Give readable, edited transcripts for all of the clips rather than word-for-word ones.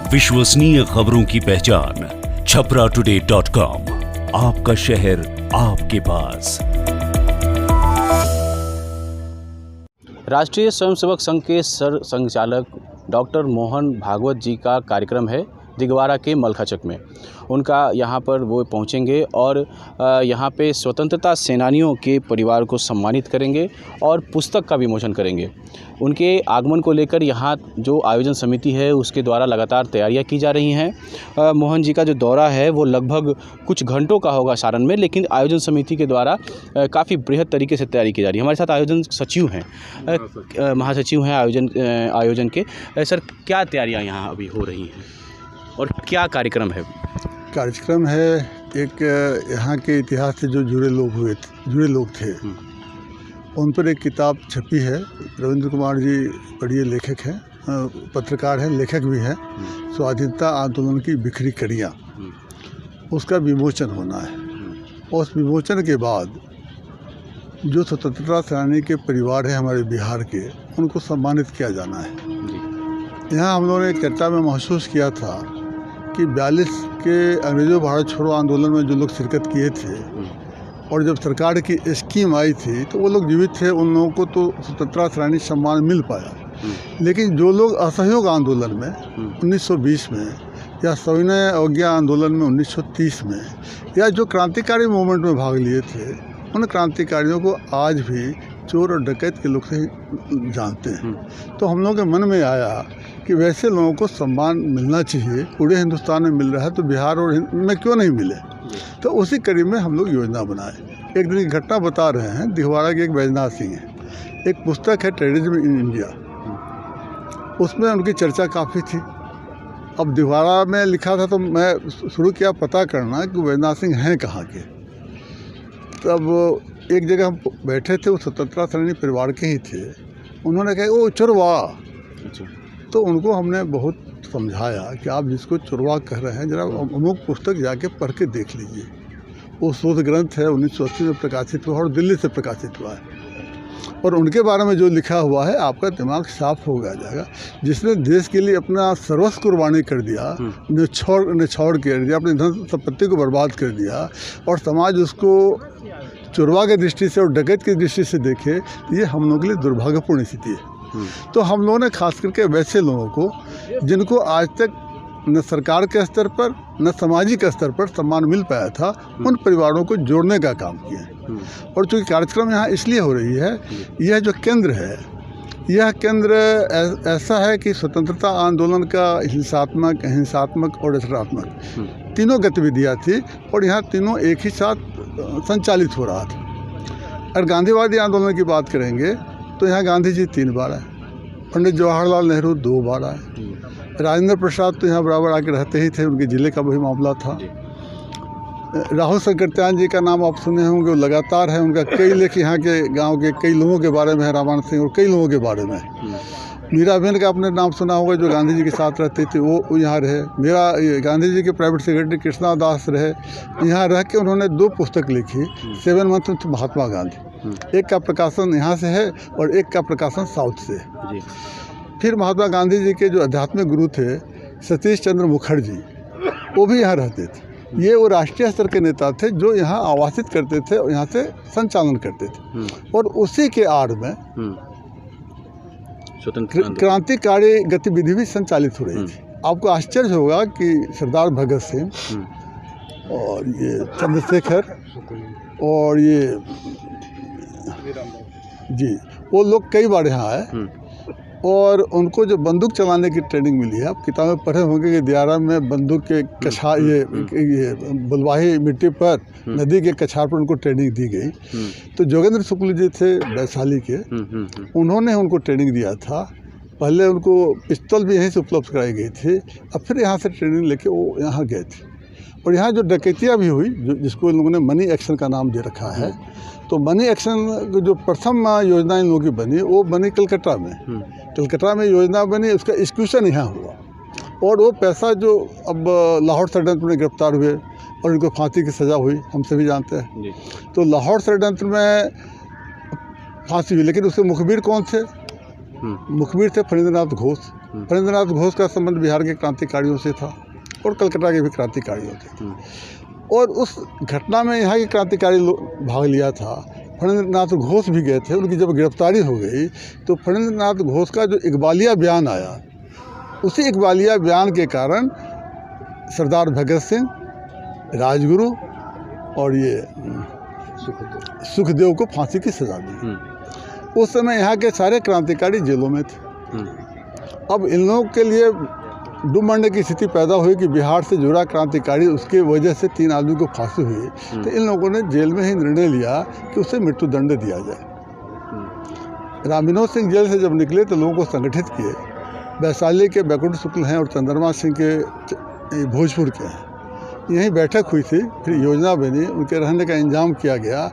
विश्वसनीय खबरों की पहचान छपराटुडे.com। आपका शहर आपके पास। राष्ट्रीय स्वयंसेवक संघ के सर संचालक डॉक्टर मोहन भागवत जी का कार्यक्रम है दिगवारा के मलखाचक में। उनका यहाँ पर वो पहुँचेंगे और यहाँ पे स्वतंत्रता सेनानियों के परिवार को सम्मानित करेंगे और पुस्तक का विमोचन करेंगे। उनके आगमन को लेकर यहाँ जो आयोजन समिति है उसके द्वारा लगातार तैयारियां की जा रही हैं। मोहन जी का जो दौरा है वो लगभग कुछ घंटों का होगा सारण में, लेकिन आयोजन समिति के द्वारा काफ़ी बृहद तरीके से तैयारी की जा रही है। हमारे साथ आयोजन सचिव हैं, महासचिव हैं आयोजन के। सर, क्या तैयारियाँ यहाँ अभी हो रही हैं और क्या कार्यक्रम है? कार्यक्रम है एक यहाँ के इतिहास से जो जुड़े लोग थे उन पर एक किताब छपी है। रविंद्र कुमार जी बड़े लेखक हैं, पत्रकार हैं, लेखक भी हैं। स्वाधीनता आंदोलन की बिखरी कड़ियाँ, उसका विमोचन होना है। और उस विमोचन के बाद जो स्वतंत्रता सेनानी के परिवार हैं हमारे बिहार के, उनको सम्मानित किया जाना है। यहाँ हम लोगों ने चर्चा में महसूस किया था कि 42 के अंग्रेज़ों भारत छोड़ो आंदोलन में जो लोग शिरकत किए थे और जब सरकार की स्कीम आई थी तो वो लोग जीवित थे, उन लोगों को तो स्वतंत्रता सेनानी सम्मान मिल पाया। लेकिन जो लोग असहयोग आंदोलन में 1920 में या सविनय अवज्ञा आंदोलन में 1930 में या जो क्रांतिकारी मूवमेंट में भाग लिए थे, उन क्रांतिकारियों को आज भी चोर और डकैत के लोग से जानते हैं। तो हम लोगों के मन में आया कि वैसे लोगों को सम्मान मिलना चाहिए। पूरे हिंदुस्तान में मिल रहा है तो बिहार और में क्यों नहीं मिले। तो उसी कड़ी में हम लोग योजना बनाए। एक दिन की घटना बता रहे हैं। दिगवाड़ा के एक बैजनाथ सिंह है, एक पुस्तक है टेररिज्म इन इंडिया, उसमें उनकी चर्चा काफ़ी थी। अब दिगवाड़ा में लिखा था तो मैं शुरू किया पता करना कि बैजनाथ सिंह हैं कहाँ के। तब एक जगह हम बैठे थे, वो स्वतंत्रता सेनानी परिवार के ही थे। उन्होंने कहा ओ चोरवा। तो उनको हमने बहुत समझाया कि आप जिसको चोरवा कह रहे हैं जरा अमुक पुस्तक जाके पढ़ के देख लीजिए। वो शोध ग्रंथ है, 1980 में प्रकाशित हुआ और दिल्ली से प्रकाशित हुआ है। और उनके बारे में जो लिखा हुआ है आपका दिमाग साफ हो जाएगा। जिसने देश के लिए अपना सर्वस्व कुर्बानी कर दिया, निछोड़ कर दिया, अपनी धन संपत्ति को बर्बाद कर दिया और समाज उसको चोरवा की दृष्टि से और डकैत की दृष्टि से देखे, ये हम लोगों के लिए दुर्भाग्यपूर्ण स्थिति है। तो हम लोगों ने खास करके वैसे लोगों को जिनको आज तक न सरकार के स्तर पर न सामाजिक स्तर पर सम्मान मिल पाया था, उन परिवारों को जोड़ने का काम किया। और चूँकि कार्यक्रम यहाँ इसलिए हो रही है, यह जो केंद्र है, यह केंद्र ऐसा है कि स्वतंत्रता आंदोलन का हिंसात्मक और रचनात्मक तीनों गतिविधियाँ थी और यहाँ तीनों एक ही साथ संचालित हो रहा था। अगर गांधीवादी आंदोलन की बात करेंगे तो यहाँ गांधी जी 3 बार आए, पंडित जवाहरलाल नेहरू 2 बार आए, राजेंद्र प्रसाद तो यहाँ बराबर आके रहते ही थे, उनके ज़िले का वही मामला था। राहुल संकृत्यान जी का नाम आप सुने होंगे, वो लगातार है। उनका कई लेख यहाँ के गांव के कई लोगों के बारे में है, रामायण सिंह और कई लोगों के बारे में। मीराबेन का आपने नाम सुना होगा, जो गांधी जी के साथ रहते थे, वो यहाँ रहे। गांधी जी के प्राइवेट सेक्रेटरी कृष्णा दास रहे। यहाँ रह के उन्होंने 2 पुस्तक लिखी, 7 मंथ विथ महात्मा गांधी। एक का प्रकाशन यहाँ से है और एक का प्रकाशन साउथ से है। फिर महात्मा गांधी जी के जो आध्यात्मिक गुरु थे सतीश चंद्र मुखर्जी, वो भी यहाँ रहते थे। ये वो राष्ट्रीय स्तर के नेता थे जो यहाँ आवासित करते थे और यहाँ से संचालन करते थे। और उसी के आड़ में क्रांतिकारी गतिविधि भी संचालित हो रही थी। आपको आश्चर्य होगा कि सरदार भगत सिंह और ये चंद्रशेखर और ये जी, वो लोग कई बार यहाँ आए और उनको जो बंदूक चलाने की ट्रेनिंग मिली है, आप किताबें पढ़े होंगे कि दियारा में बंदूक के कछार ये बलवाही मिट्टी पर नदी के कछार पर उनको ट्रेनिंग दी गई। तो जोगेंद्र शुक्ल जी थे वैशाली के, उन्होंने उनको ट्रेनिंग दिया था। पहले उनको पिस्तौल भी यहीं से उपलब्ध कराई गई थी, अब फिर यहाँ से ट्रेनिंग लेके वो यहाँ गए थे। और यहाँ जो डकैतियाँ भी हुई, जिसको इन लोगों ने मनी एक्शन का नाम दे रखा है, तो मनी एक्शन जो प्रथम योजना इन लोगों की बनी वो बनी कलकत्ता में। कलकत्ता में योजना बनी, उसका एक्सक्यूशन यहाँ हुआ और वो पैसा जो अब लाहौर षड्यंत्र में गिरफ्तार हुए और इनको फांसी की सज़ा हुई, हम सभी जानते हैं। तो लाहौर षड्यंत्र में फांसी हुई, लेकिन उसके मुखबिर कौन थे? मुखबिर थे फणींद्रनाथ घोष। फणींद्रनाथ घोष का संबंध बिहार के क्रांतिकारियों से था और कलकत्ता के भी क्रांतिकारियों थे। और उस घटना में यहाँ के क्रांतिकारी भाग लिया था। फणींद्रनाथ घोष भी गए थे। उनकी जब गिरफ्तारी हो गई तो फणींद्रनाथ घोष का जो इकबालिया बयान आया, उसी इकबालिया बयान के कारण सरदार भगत सिंह, राजगुरु और ये सुखदेव को फांसी की सजा दी। उस समय यहाँ के सारे क्रांतिकारी जेलों में थे। अब इन लोगों के लिए डूब मरने की स्थिति पैदा हुई कि बिहार से जुड़ा क्रांतिकारी, उसके वजह से 3 आदमी को फांसी हुई। तो इन लोगों ने जेल में ही निर्णय लिया कि उसे मृत्युदंड दिया जाए। राम विनोद सिंह जेल से जब निकले तो लोगों को संगठित किए। वैशाली के बैकुंठ शुक्ल हैं और चंद्रमा सिंह के भोजपुर के हैं। यहीं बैठक हुई थी, फिर योजना बनी, उनके रहने का इंतजाम किया गया।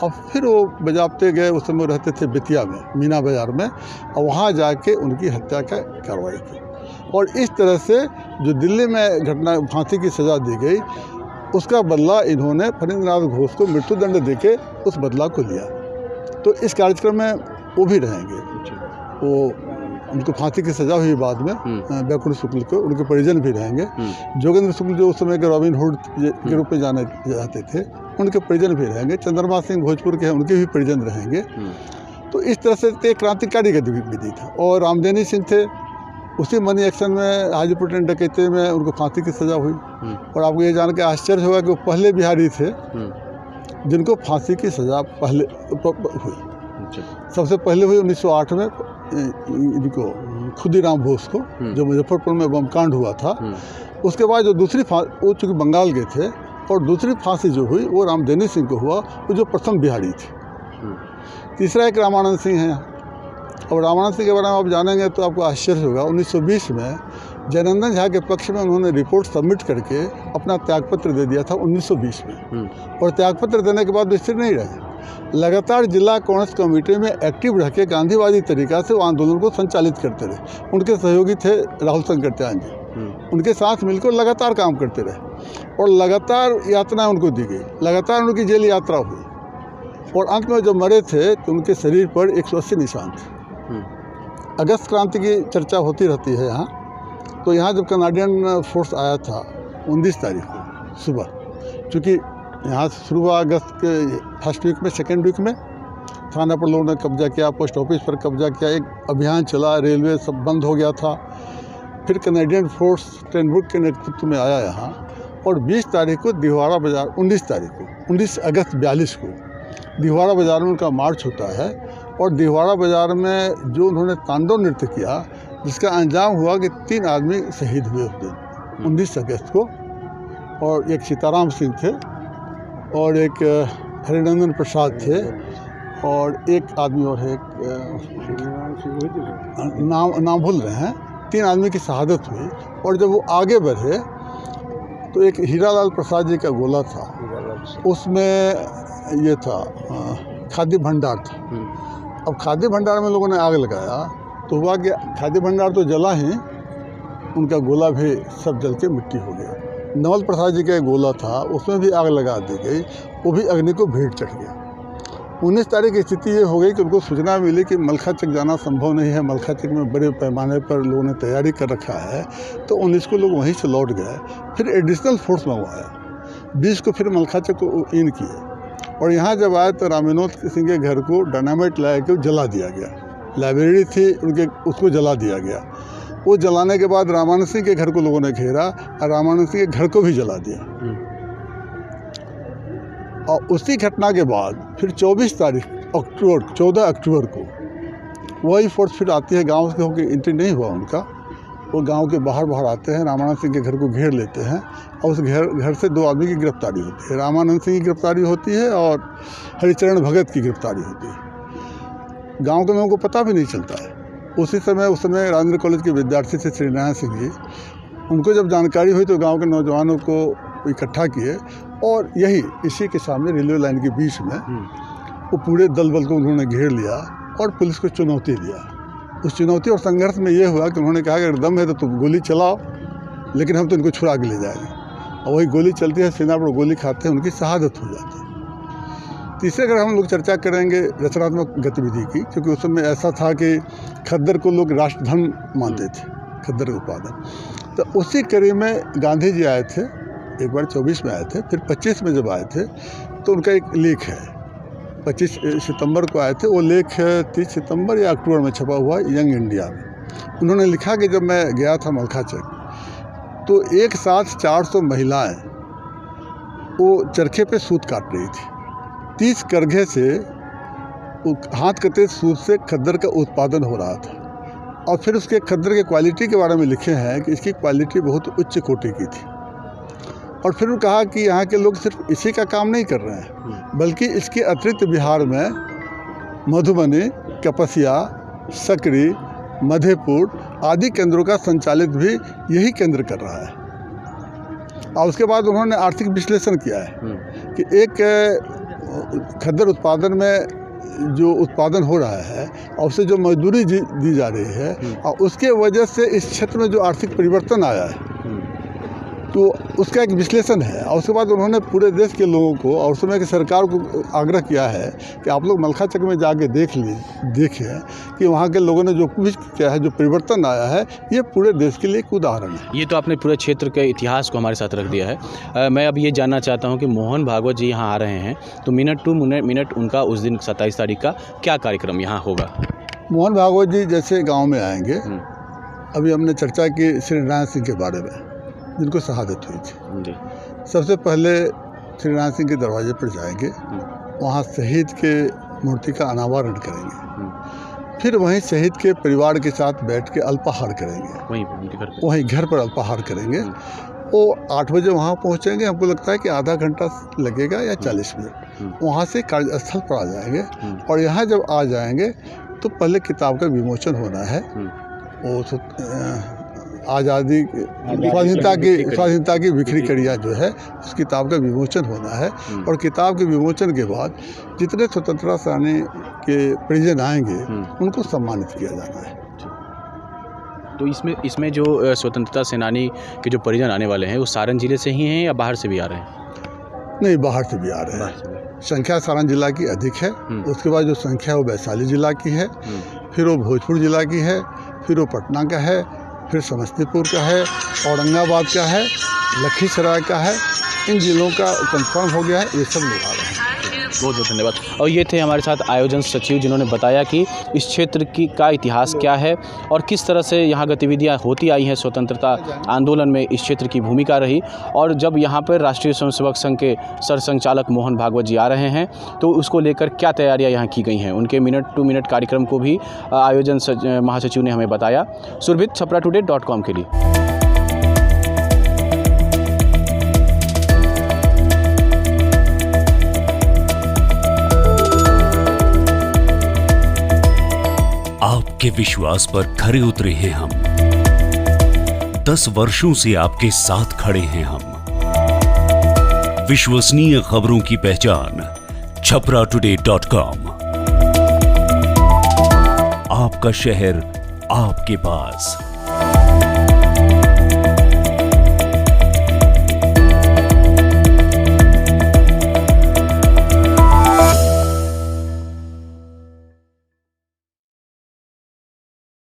और फिर वो बजाबते गए। उस समय रहते थे बेतिया में, मीना बाज़ार में, और वहाँ जाके उनकी हत्या का कार्रवाई की। और इस तरह से जो दिल्ली में घटना फांसी की सज़ा दी गई, उसका बदला इन्होंने फणींद्रनाथ घोष को मृत्युदंड देके उस बदला को लिया। तो इस कार्यक्रम में वो भी रहेंगे। वो उनको फांसी की सज़ा हुई बाद में, बैकुंठ शुक्ल को, उनके परिजन भी रहेंगे। जोगेंद्र शुक्ल जो उस समय के रॉबिन हुड के रूप में जाने जाते थे, उनके परिजन भी रहेंगे। चंद्रमा सिंह भोजपुर के हैं, उनके भी परिजन रहेंगे। तो इस तरह से एक क्रांतिकारी गतिविधि था। और रामदेनी सिंह थे, उसी मनी एक्शन में हाजीपुर ट्रेन डकैती में उनको फांसी की सज़ा हुई। और आपको ये जान के आश्चर्य होगा कि वो पहले बिहारी थे जिनको फांसी की सज़ा पहले हुई। सबसे पहले हुई 1908 में इनको खुदीराम बोस को, जो मुजफ्फरपुर में बम कांड हुआ था। उसके बाद जो दूसरी वो चूँकि बंगाल गए थे, और दूसरी फांसी जो हुई वो रामदेनी सिंह को हुआ, वो जो प्रथम बिहारी थे। तीसरा एक रामानंद सिंह है। और रामानंद सिंह के बारे में आप जानेंगे तो आपको आश्चर्य होगा। 1920 में जयनंदन झा के पक्ष में उन्होंने रिपोर्ट सबमिट करके अपना त्यागपत्र दे दिया था 1920 में। और त्यागपत्र देने के बाद वे स्थिर नहीं रहे, लगातार जिला कांग्रेस कमेटी में एक्टिव रह के गांधीवादी तरीका से वो आंदोलन को संचालित करते रहे। उनके सहयोगी थे राहुल शंकर त्यान जी, उनके साथ मिलकर लगातार काम करते रहे। और लगातार यातनाएं उनको दी गई, लगातार उनकी जेल यात्रा हुई। और अंत में जब मरे थे तो उनके शरीर पर 180 निशान थे। अगस्त क्रांति की चर्चा होती रहती है यहाँ। तो यहाँ जब कनाडियन फोर्स आया था 19 तारीख को सुबह, चूँकि यहाँ से शुरू हुआ अगस्त के फर्स्ट वीक में, सेकेंड वीक में थाना पर लोगों ने कब्जा किया, पोस्ट ऑफिस पर कब्जा किया, एक अभियान चला, रेलवे सब बंद हो गया था। फिर कनाडियन फोर्स टेनब्रुक के नेतृत्व में आया यहाँ। और 20 तारीख को दिहवाड़ा बाज़ार, 19 तारीख को, 19 अगस्त 42 को दिहवाड़ा बाज़ार में उनका मार्च होता है। और दिहवाड़ा बाज़ार में जो उन्होंने तांडव नृत्य किया, जिसका अंजाम हुआ कि 3 आदमी शहीद हुए उस दिन 19 अगस्त को। और एक सीताराम सिंह थे, और एक हरिनंदन प्रसाद थे, और एक आदमी और है, नाम भूल रहे हैं। 3 आदमी की शहादत हुई। और जब वो आगे बढ़े तो एक हीरालाल प्रसाद जी का गोला था, उसमें ये था खाद्य भंडार था। अब खाद्य भंडार में लोगों ने आग लगाया तो हुआ कि खाद्य भंडार तो जला ही, उनका गोला भी सब जल के मिट्टी हो गया। नवल प्रसाद जी का एक गोला था, उसमें भी आग लगा दी गई, वो भी अग्नि को भेंट चढ़ गया। 19 तारीख की स्थिति ये हो गई कि उनको सूचना मिली कि मलखाचक जाना संभव नहीं है, मलखाचक में बड़े पैमाने पर लोगों ने तैयारी कर रखा है। तो 19 को लोग वहीं से लौट गए। फिर एडिशनल फोर्स मंगवाया, 20 को फिर मलखाचक को इन किए। और यहाँ जब आए तो राम विनोद सिंह के घर को डायनामाइट ला के जला दिया गया। लाइब्रेरी थी उनके, उसको जला दिया गया। वो जलाने के बाद रामानंद सिंह के घर को लोगों ने घेरा और रामानंद सिंह के घर को भी जला दिया। और उसी घटना के बाद फिर 14 अक्टूबर को वही फोर्स फिर आती है। गांव से होकर एंट्री नहीं हुआ उनका, वो गांव के बाहर आते हैं, रामानंद सिंह के घर को घेर लेते हैं। और उस घर से 2 आदमी की गिरफ्तारी होती है। रामानंद सिंह की गिरफ्तारी होती है और हरिचरण भगत की गिरफ्तारी होती है। गांव के लोगों को पता भी नहीं चलता है। उस समय राजेंद्र कॉलेज के विद्यार्थी थे श्रीनारायण सिंह जी। उनको जब जानकारी हुई तो गांव के नौजवानों को इकट्ठा किए और इसी के सामने रेलवे लाइन के बीच में वो पूरे दल बल को उन्होंने घेर लिया और पुलिस को चुनौती दिया। उस चुनौती और संघर्ष में ये हुआ कि उन्होंने कहा कि अगर दम है तो तुम गोली चलाओ, लेकिन हम तो इनको छुड़ा के ले जाएंगे। और वही गोली चलती है, सेना पर गोली खाते हैं, उनकी शहादत हो जाती है। तीसरे अगर हम लोग चर्चा करेंगे रचनात्मक गतिविधि की, क्योंकि उस समय ऐसा था कि खद्दर को लोग राष्ट्रधर्म मानते थे। खद्दर का उत्पादन। तो उसी कड़ी में गांधी जी आए थे, एक बार 24 में आए थे, फिर 25 में जब आए थे तो उनका एक लेख है, 25 सितंबर को आए थे, वो लेख 30 सितंबर या अक्टूबर में छपा हुआ यंग इंडिया में। उन्होंने लिखा कि जब मैं गया था मलखाचक तो एक साथ 400 महिलाएं वो चरखे पे सूत काट रही थी। 30 करघे से हाथ कते सूत से खद्दर का उत्पादन हो रहा था। और फिर उसके खद्दर के क्वालिटी के बारे में लिखे हैं कि इसकी क्वालिटी बहुत उच्च कोटि की थी। और फिर कहा कि यहाँ के लोग सिर्फ इसी का काम नहीं कर रहे हैं, बल्कि इसके अतिरिक्त बिहार में मधुबनी, कपसिया, सकरी, मधेपुर आदि केंद्रों का संचालित भी यही केंद्र कर रहा है। और उसके बाद उन्होंने आर्थिक विश्लेषण किया है कि एक खद्दर उत्पादन में जो उत्पादन हो रहा है और उससे जो मजदूरी दी जा रही है और उसके वजह से इस क्षेत्र में जो आर्थिक परिवर्तन आया है तो उसका एक विश्लेषण है। और उसके बाद उन्होंने पूरे देश के लोगों को और उस समय की सरकार को आग्रह किया है कि आप लोग मलखाचक में जाके देखिए कि वहाँ के लोगों ने जो कुछ किया है, जो परिवर्तन आया है, ये पूरे देश के लिए एक उदाहरण है। ये तो आपने पूरे क्षेत्र के इतिहास को हमारे साथ रख दिया है। मैं अब ये जानना चाहता हूँ कि मोहन भागवत जी यहाँ आ रहे हैं तो मिनट टू मिनट उनका उस दिन 27 तारीख का क्या कार्यक्रम यहाँ होगा? मोहन भागवत जी जैसे गाँव में आएंगे, अभी हमने चर्चा की श्री नारायण सिंह के बारे में जिनको शहादत हुई थी। सबसे पहले श्री नारायण सिंह के दरवाजे पर जाएंगे, वहाँ शहीद के मूर्ति का अनावरण करेंगे, फिर वहीं शहीद के परिवार के साथ बैठ के अल्पाहार करेंगे, वहीं घर पर अल्पाहार करेंगे। वो 8 बजे वहाँ पहुँचेंगे, हमको लगता है कि आधा घंटा लगेगा या 40 मिनट। वहाँ से कार्यस्थल पर आ जाएंगे और यहाँ जब आ जाएंगे तो पहले किताब का विमोचन होना है। वो आज़ादी स्वाधीनता की बिखरी कड़ियाँ जो है उस किताब का विमोचन होना है। और किताब के विमोचन के बाद जितने स्वतंत्रता सेनानी के परिजन आएंगे उनको सम्मानित किया जाना है। तो इसमें जो स्वतंत्रता सेनानी के जो परिजन आने वाले हैं वो सारण जिले से ही हैं या बाहर से भी आ रहे हैं? नहीं, बाहर से भी आ रहे हैं। संख्या सारण जिला की अधिक है, उसके बाद जो संख्या वो वैशाली जिला की है, फिर वो भोजपुर जिला की है, फिर वो पटना का है, फिर समस्तीपुर का है, औरंगाबाद का है, लखीसराय का है। इन जिलों का कंफर्म हो गया है, ये सब लोग आ रहे हैं। बहुत बहुत धन्यवाद। और ये थे हमारे साथ आयोजन सचिव जिन्होंने बताया कि इस क्षेत्र का इतिहास क्या है और किस तरह से यहाँ गतिविधियाँ होती आई हैं, स्वतंत्रता आंदोलन में इस क्षेत्र की भूमिका रही। और जब यहाँ पर राष्ट्रीय स्वयंसेवक संघ के सरसंघचालक मोहन भागवत जी आ रहे हैं तो उसको लेकर क्या तैयारियाँ यहाँ की गई हैं, उनके मिनट टू मिनट कार्यक्रम को भी आयोजन महासचिव ने हमें बताया। सुरभित, छपराटुडे.com के लिए। आपके विश्वास पर खरे उतरे हैं हम, 10 वर्षों से आपके साथ खड़े हैं हम। विश्वसनीय खबरों की पहचान छपराटुडे.com। आपका शहर आपके पास।